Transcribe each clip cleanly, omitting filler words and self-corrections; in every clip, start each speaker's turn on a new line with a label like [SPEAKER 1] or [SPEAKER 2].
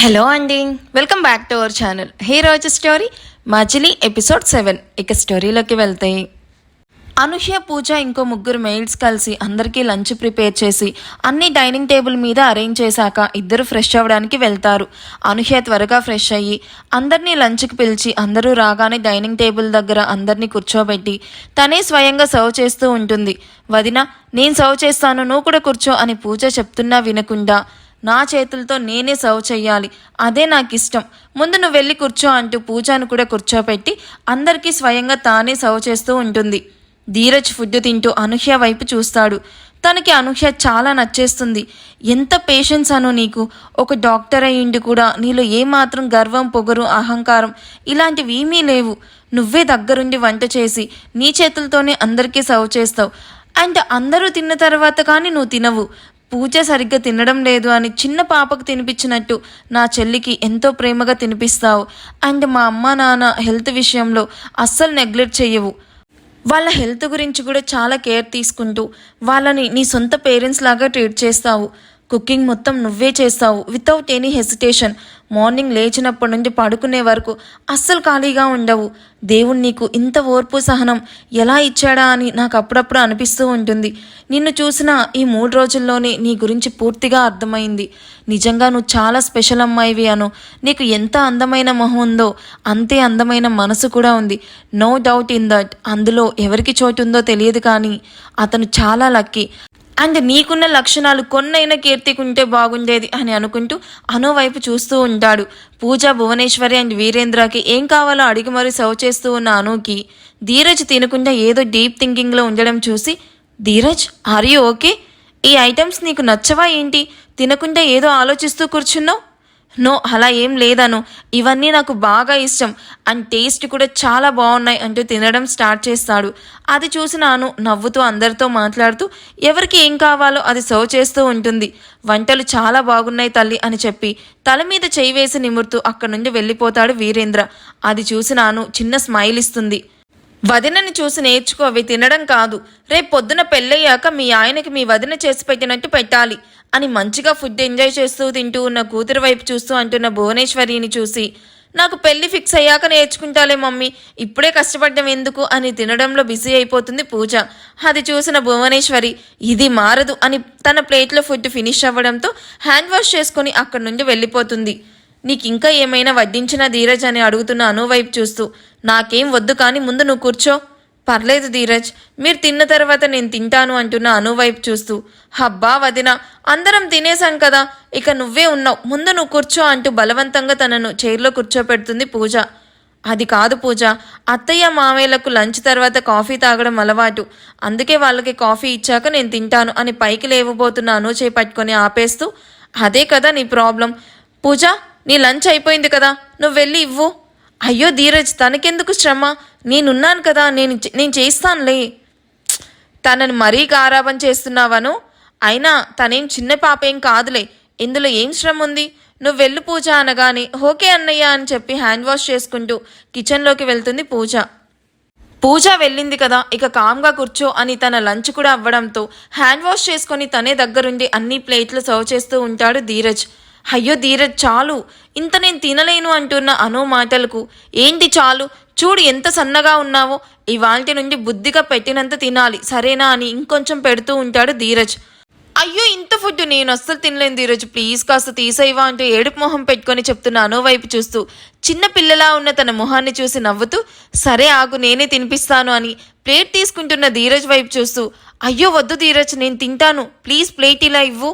[SPEAKER 1] Hello అండి, welcome back to our channel. ఈ రోజు స్టోరీ మజిలీ ఎపిసోడ్ 7. ఇక స్టోరీలోకి వెళ్తాయి. అనూహ్య, పూజ ఇంకో ముగ్గురు మెయిల్స్ కలిసి అందరికీ లంచ్ ప్రిపేర్ చేసి అన్ని డైనింగ్ టేబుల్ మీద అరేంజ్ చేశాక ఇద్దరు ఫ్రెష్ అవ్వడానికి వెళ్తారు. అనూహ్య త్వరగా ఫ్రెష్ అయ్యి అందరినీ లంచ్కి పిలిచి అందరూ రాగానే డైనింగ్ టేబుల్ దగ్గర అందరినీ కూర్చోబెట్టి తనే స్వయంగా సర్వ్ చేస్తూ ఉంటుంది. వదిన, నేను సర్వ్ చేస్తాను, నువ్వు కూడా కూర్చో అని పూజ చెప్తున్నా వినకుండా నా చేతులతో నేనే సర్వ్ చెయ్యాలి, అదే నాకు ఇష్టం, ముందు నువ్వు వెళ్ళి కూర్చో అంటూ పూజను కూడా కూర్చోపెట్టి అందరికీ స్వయంగా తానే సర్వ్ చేస్తూ ఉంటుంది. ధీరజ్ ఫుడ్ తింటూ అనూహ్య వైపు చూస్తాడు. తనకి అనూహ్య చాలా నచ్చేస్తుంది. ఎంత పేషెన్స్ అను నీకు, ఒక డాక్టర్ అయ్యిండి కూడా నీలో ఏమాత్రం గర్వం, పొగరు, అహంకారం ఇలాంటివి ఏమీ లేవు. నువ్వే దగ్గరుండి వంట చేసి నీ చేతులతోనే అందరికీ సర్వ్ చేస్తావు. అండ్ అందరూ తిన్న తర్వాత కానీ నువ్వు తినవు. పూజ సరిగ్గా తినడం లేదు అని చిన్న పాపకు తినిపించినట్టు నా చెల్లికి ఎంతో ప్రేమగా తినిపిస్తావు. అండ్ మా అమ్మ నాన్న హెల్త్ విషయంలో అస్సలు నెగ్లెక్ట్ చెయ్యవు. వాళ్ళ హెల్త్ గురించి కూడా చాలా కేర్ తీసుకుంటూ వాళ్ళని నీ సొంత పేరెంట్స్ లాగా ట్రీట్ చేస్తావు. కుకింగ్ మొత్తం నువ్వే చేస్తావు వితౌట్ ఎనీ హెసిటేషన్. మార్నింగ్ లేచినప్పటి నుండి పడుకునే వరకు అస్సలు ఖాళీగా ఉండవు. దేవుడు నీకు ఇంత ఓర్పు, సహనం ఎలా ఇచ్చాడా అని నాకు అప్పుడప్పుడు అనిపిస్తూ ఉంటుంది. నిన్ను చూసిన ఈ 3 రోజుల్లోనే నీ గురించి పూర్తిగా అర్థమైంది. నిజంగా నువ్వు చాలా స్పెషల్ అమ్మాయివి అను. నీకు ఎంత అందమైన మొహం ఉందో అంతే అందమైన మనసు కూడా ఉంది. No doubt in that. అందులో ఎవరికి చోటు ఉందో తెలియదు, కానీ అతను చాలా లక్కీ. అండ్ నీకున్న లక్షణాలు కొన్నైనా కీర్తికుంటే బాగుండేది అని అనుకుంటూ అను వైపు చూస్తూ ఉంటాడు. పూజ, భువనేశ్వరి అండ్ వీరేంద్రకి ఏం కావాలో అడిగి మరీ సర్వ్ చేస్తూ ఉన్న అనుకి ధీరజ్ తినకుండా ఏదో డీప్ థింకింగ్లో ఉండడం చూసి, ధీరజ్, ఆర్ యూ ఓకే? ఈ ఐటమ్స్ నీకు నచ్చవా ఏంటి? తినకుండా ఏదో ఆలోచిస్తూ కూర్చున్నావు. నో, అలా ఏం లేదను, ఇవన్నీ నాకు బాగా ఇష్టం అండ్ టేస్ట్ కూడా చాలా బాగున్నాయి అంటూ తినడం స్టార్ట్ చేస్తాడు. అది చూసిన అను నవ్వుతూ అందరితో మాట్లాడుతూ ఎవరికి ఏం కావాలో అది సర్వ్ చేస్తూ ఉంటుంది. వంటలు చాలా బాగున్నాయి తల్లి అని చెప్పి తల మీద చేయి వేసి నిమురుతూ అక్కడి నుండి వెళ్ళిపోతాడు వీరేంద్ర. అది చూసిన అను చిన్న స్మైల్ ఇస్తుంది. వదినని చూసి నేర్చుకో, అవి తినడం కాదు. రేపు పొద్దున పెళ్ళయ్యాక మీ ఆయనకి మీ వదిన చేసి పెట్టినట్టు పెట్టాలి అని మంచిగా ఫుడ్ ఎంజాయ్ చేస్తూ తింటూ ఉన్న కూతురు వైపు చూస్తూ అంటున్న భువనేశ్వరిని చూసి, నాకు పెళ్లి ఫిక్స్ అయ్యాక నేర్చుకుంటాలే మమ్మీ, ఇప్పుడే కష్టపడ్డం ఎందుకు అని తినడంలో బిజీ అయిపోతుంది పూజ. అది చూసిన భువనేశ్వరి ఇది మారదు అని తన ప్లేట్లో ఫుడ్ ఫినిష్ అవ్వడంతో హ్యాండ్ వాష్ చేసుకొని అక్కడి నుండి వెళ్ళిపోతుంది. నీకు ఇంకా ఏమైనా వడ్డించినా ధీరజ్ అని అడుగుతున్న అను వైపు చూస్తూ, నాకేం వద్దు, కానీ ముందు నువ్వు కూర్చో. పర్లేదు ధీరజ్, మీరు తిన్న తర్వాత నేను తింటాను అంటున్న అను వైపు చూస్తూ, హబ్బా వదిన, అందరం తినేశాం కదా, ఇక నువ్వే ఉన్నావు, ముందు నువ్వు కూర్చో అంటూ బలవంతంగా తనను చైర్లో కూర్చోపెడుతుంది పూజ. అది కాదు పూజ, అత్తయ్య మామయ్యలకు లంచ్ తర్వాత కాఫీ తాగడం అలవాటు, అందుకే వాళ్ళకి కాఫీ ఇచ్చాక నేను తింటాను అని పైకి లేవబోతున్న అను చేపట్టుకొని ఆపేస్తూ, అదే కదా నీ ప్రాబ్లం. పూజ, నీ లంచ్ అయిపోయింది కదా, నువ్వు వెళ్ళి ఇవ్వు. అయ్యో ధీరజ్, తనకెందుకు శ్రమ, నేనున్నాను కదా, నేను చేస్తానులే. తనని మరీ గారాబం చేస్తున్నావను. అయినా తనేం చిన్న పాపేం కాదులే, ఇందులో ఏం శ్రమ ఉంది, నువ్వు వెళ్ళు పూజ అనగానే ఓకే అన్నయ్య అని చెప్పి హ్యాండ్ వాష్ చేసుకుంటూ కిచెన్లోకి వెళ్తుంది పూజ. పూజ వెళ్ళింది కదా, ఇక కామ్గా కూర్చో అని తన లంచ్ కూడా అవ్వడంతో హ్యాండ్ వాష్ చేసుకొని తనే దగ్గరుండి అన్ని ప్లేట్లు సర్వ్ చేస్తూ ఉంటాడు ధీరజ్. అయ్యో ధీరజ్, చాలు, ఇంత నేను తినలేను అంటున్న అను మాటలకు, ఏంటి చాలు, చూడు ఎంత సన్నగా ఉన్నావో, ఇవాల్టి నుండి బుద్ధిగా పెట్టినంత తినాలి సరేనా అని ఇంకొంచెం పెడుతూ ఉంటాడు ధీరజ్. అయ్యో ఇంత ఫుడ్ నేను అస్సలు తినలేను ధీరజ్, ప్లీజ్ కాస్త తీసేవా అంటూ ఏడుపు మొహం పెట్టుకొని చెప్తున్న అను వైపు చూస్తూ చిన్న పిల్లలా ఉన్న తన మొహాన్ని చూసి నవ్వుతూ, సరే ఆగు నేనే తినిపిస్తాను అని ప్లేట్ తీసుకుంటున్న ధీరజ్ వైపు చూస్తూ, అయ్యో వద్దు ధీరజ్, నేను తింటాను, ప్లీజ్ ప్లేట్ ఇలా ఇవ్వు.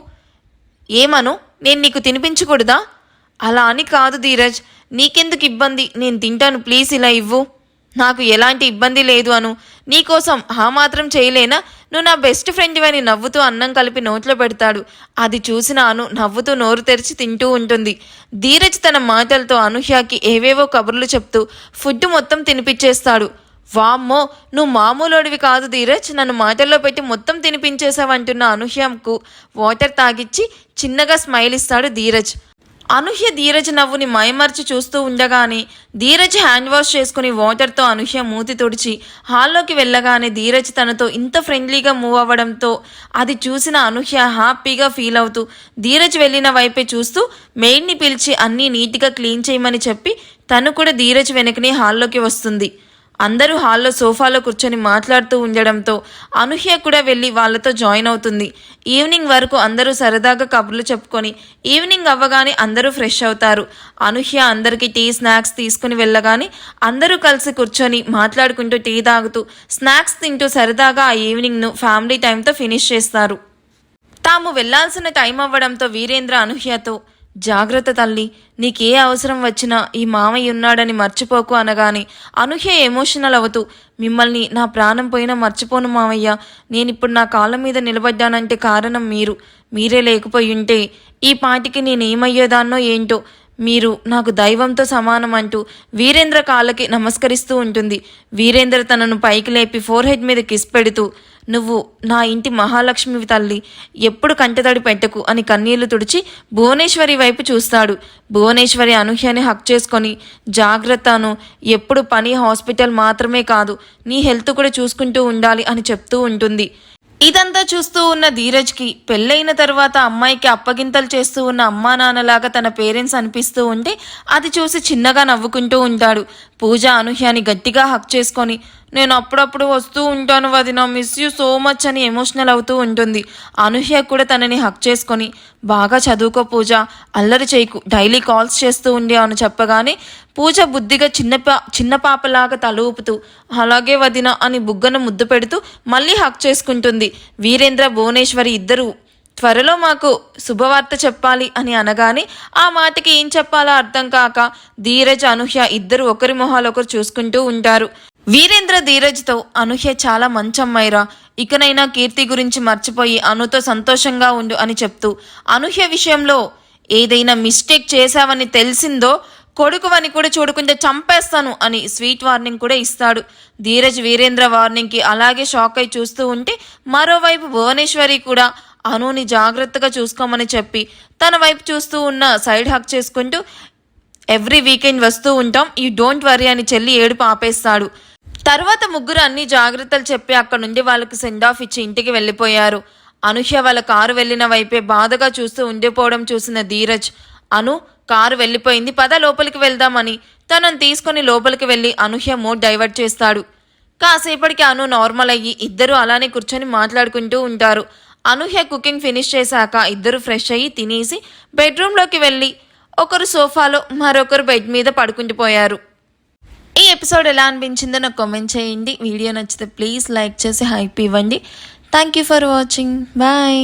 [SPEAKER 1] ఏమను, నేను నీకు తినిపించకూడదా? అలా అని కాదు ధీరజ్, నీకెందుకు ఇబ్బంది, నేను తింటాను, ప్లీజ్ ఇలా ఇవ్వు. నాకు ఎలాంటి ఇబ్బంది లేదు అను, నీకోసం ఆ మాత్రం చేయలేనా, నువ్వు నా బెస్ట్ ఫ్రెండ్ అని నవ్వుతూ అన్నం కలిపి నోట్లో పెడతాడు. అది చూసిన అను నవ్వుతూ నోరు తెరిచి తింటూ ఉంటుంది. ధీరజ్ తన మాటలతో అనూహ్యకి ఏవేవో కబుర్లు చెప్తూ ఫుడ్ మొత్తం తినిపించేస్తాడు. వామ్మో, నువ్వు మామూలుడివి కాదు ధీరజ్, నన్ను మాటల్లో పెట్టి మొత్తం తినిపించేశావంటున్న అనూహ్యకు వాటర్ తాగిచ్చి చిన్నగా స్మైల్ ఇస్తాడు ధీరజ్. అనూహ్య ధీరజ్ నవ్వుని మైమర్చి చూస్తూ ఉండగానే ధీరజ్ హ్యాండ్ వాష్ చేసుకుని వాటర్తో అనూహ్య మూతి తుడిచి హాల్లోకి వెళ్ళగానే ధీరజ్ తనతో ఇంత ఫ్రెండ్లీగా మూవ్ అవ్వడంతో అది చూసిన అనూహ్య హ్యాపీగా ఫీల్ అవుతూ ధీరజ్ వెళ్ళిన వైపే చూస్తూ మెయిడ్ని పిలిచి అన్నీ నీట్గా క్లీన్ చేయమని చెప్పి తను కూడా ధీరజ్ వెనకనే హాల్లోకి వస్తుంది. అందరూ హాల్లో సోఫాలో కూర్చొని మాట్లాడుతూ ఉండడంతో అనూహ్య కూడా వెళ్ళి వాళ్ళతో జాయిన్ అవుతుంది. ఈవినింగ్ వరకు అందరూ సరదాగా కబుర్లు చెప్పుకొని ఈవినింగ్ అవ్వగానే అందరూ ఫ్రెష్ అవుతారు. అనూహ్య అందరికీ టీ స్నాక్స్ తీసుకుని వెళ్ళగానే అందరూ కలిసి కూర్చొని మాట్లాడుకుంటూ టీ తాగుతూ స్నాక్స్ తింటూ సరదాగా ఆ ఈవినింగ్ను ఫ్యామిలీ టైంతో ఫినిష్ చేస్తారు. తాము వెళ్లాల్సిన టైం అవ్వడంతో వీరేంద్ర అనూహ్యతో జాగ్రత్త తల్లి, నీకే అవసరం వచ్చినా ఈ మామయ్య ఉన్నాడని మర్చిపోకు అనగానే అనూహ్య ఎమోషనల్ అవుతూ మిమ్మల్ని నా ప్రాణం పోయినా మర్చిపోను మామయ్య, నేనిప్పుడు నా కాళ్ళ మీద నిలబడ్డానంటే కారణం మీరే లేకపోయి ఉంటే ఈ పాటికి నేనేమయ్యేదాన్నో ఏంటో, మీరు నాకు దైవంతో సమానం అంటూ వీరేంద్ర కాళ్ళకి నమస్కరిస్తూ ఉంటుంది. వీరేంద్ర తనను పైకి లేపి ఫోర్హెడ్ మీద కిస్ పెడుతూ నువ్వు నా ఇంటి మహాలక్ష్మివి తల్లి, ఎప్పుడు కంటతడి పెట్టకు అని కన్నీళ్లు తుడిచి భువనేశ్వరి వైపు చూస్తాడు. భువనేశ్వరి అనూహ్యని హక్ చేసుకొని జాగ్రత్తను, ఎప్పుడు పని హాస్పిటల్ మాత్రమే కాదు నీ హెల్త్ కూడా చూసుకుంటూ ఉండాలి అని చెప్తూ ఉంటుంది. ఇదంతా చూస్తూ ఉన్న ధీరజ్కి పెళ్ళైన తర్వాత అమ్మాయికి అప్పగింతలు చేస్తూ ఉన్న అమ్మా నాన్నలాగా తన పేరెంట్స్ అనిపిస్తూ ఉంటే అది చూసి చిన్నగా నవ్వుకుంటూ ఉంటాడు. పూజ అనూహ్యని గట్టిగా హక్ చేసుకొని నేను అప్పుడప్పుడు వస్తూ ఉంటాను వదిన, మిస్ యూ సో మచ్ అని ఎమోషనల్ అవుతూ ఉంటుంది. అనూహ్య కూడా తనని హక్ చేసుకొని బాగా చదువుకో పూజ, అల్లరి చేయకు, డైలీ కాల్స్ చేస్తూ ఉండి అని చెప్పగానే పూజ బుద్ధిగా చిన్న పాపలాగా తల ఊపుతూ అలాగే వదిన అని బుగ్గను ముద్దు పెడుతూ మళ్ళీ హక్ చేసుకుంటుంది. వీరేంద్ర భువనేశ్వరి ఇద్దరు త్వరలో మాకు శుభవార్త చెప్పాలి అని అనగానే ఆ మాటకి ఏం చెప్పాలో అర్థం కాక ధీరజ్ అనూహ్య ఇద్దరు ఒకరి మొహాలు ఒకరు చూసుకుంటూ ఉంటారు. వీరేంద్ర ధీరజ్తో అనూహ్య చాలా మంచి అమ్మాయిరా, ఇకనైనా కీర్తి గురించి మర్చిపోయి అనుతో సంతోషంగా ఉండు అని చెప్తూ అనూహ్య విషయంలో ఏదైనా మిస్టేక్ చేశావని తెలిసిందో కొడుకువని కూడా చూడకుండా చంపేస్తాను అని స్వీట్ వార్నింగ్ కూడా ఇస్తాడు. ధీరజ్ వీరేంద్ర వార్నింగ్కి అలాగే షాక్ అయి చూస్తూ ఉంటే మరోవైపు భువనేశ్వరి కూడా అనుని జాగ్రత్తగా చూసుకోమని చెప్పి తన వైపు చూస్తూ ఉన్న సైడ్ హక్ చేసుకుంటూ ఎవ్రీ వీకెండ్ వస్తూ ఉంటాం, యూ డోంట్ వరీ అని చెల్లి ఏడుపు ఆపేస్తాడు. తర్వాత ముగ్గురు అన్ని జాగ్రత్తలు చెప్పి అక్కడ నుండి వాళ్ళకి సెండ్ ఆఫ్ ఇచ్చి ఇంటికి వెళ్ళిపోయారు. అనూహ్య వాళ్ళ కారు వెళ్ళిన వైపే బాధగా చూస్తూ ఉండిపోవడం చూసిన ధీరజ్ అను కారు వెళ్ళిపోయింది పద లోపలికి వెళ్దామని తనను తీసుకుని లోపలికి వెళ్ళి అనూహ్య మూడ్ డైవర్ట్ చేస్తాడు. కాసేపటికి అను నార్మల్ అయ్యి ఇద్దరు అలానే కూర్చొని మాట్లాడుకుంటూ ఉంటారు. అనూహ్య కుకింగ్ ఫినిష్ చేశాక ఇద్దరు ఫ్రెష్ అయ్యి తినేసి బెడ్రూమ్లోకి వెళ్ళి ఒకరు సోఫాలో మరొకరు బెడ్ మీద పడుకుండిపోయారు. ఈ ఎపిసోడ్ ఎలా అనిపించిందో నాకు కామెంట్ చేయండి. వీడియో నచ్చితే ప్లీజ్ లైక్ చేసి హైప్ ఇవ్వండి. Thank you for watching. Bye.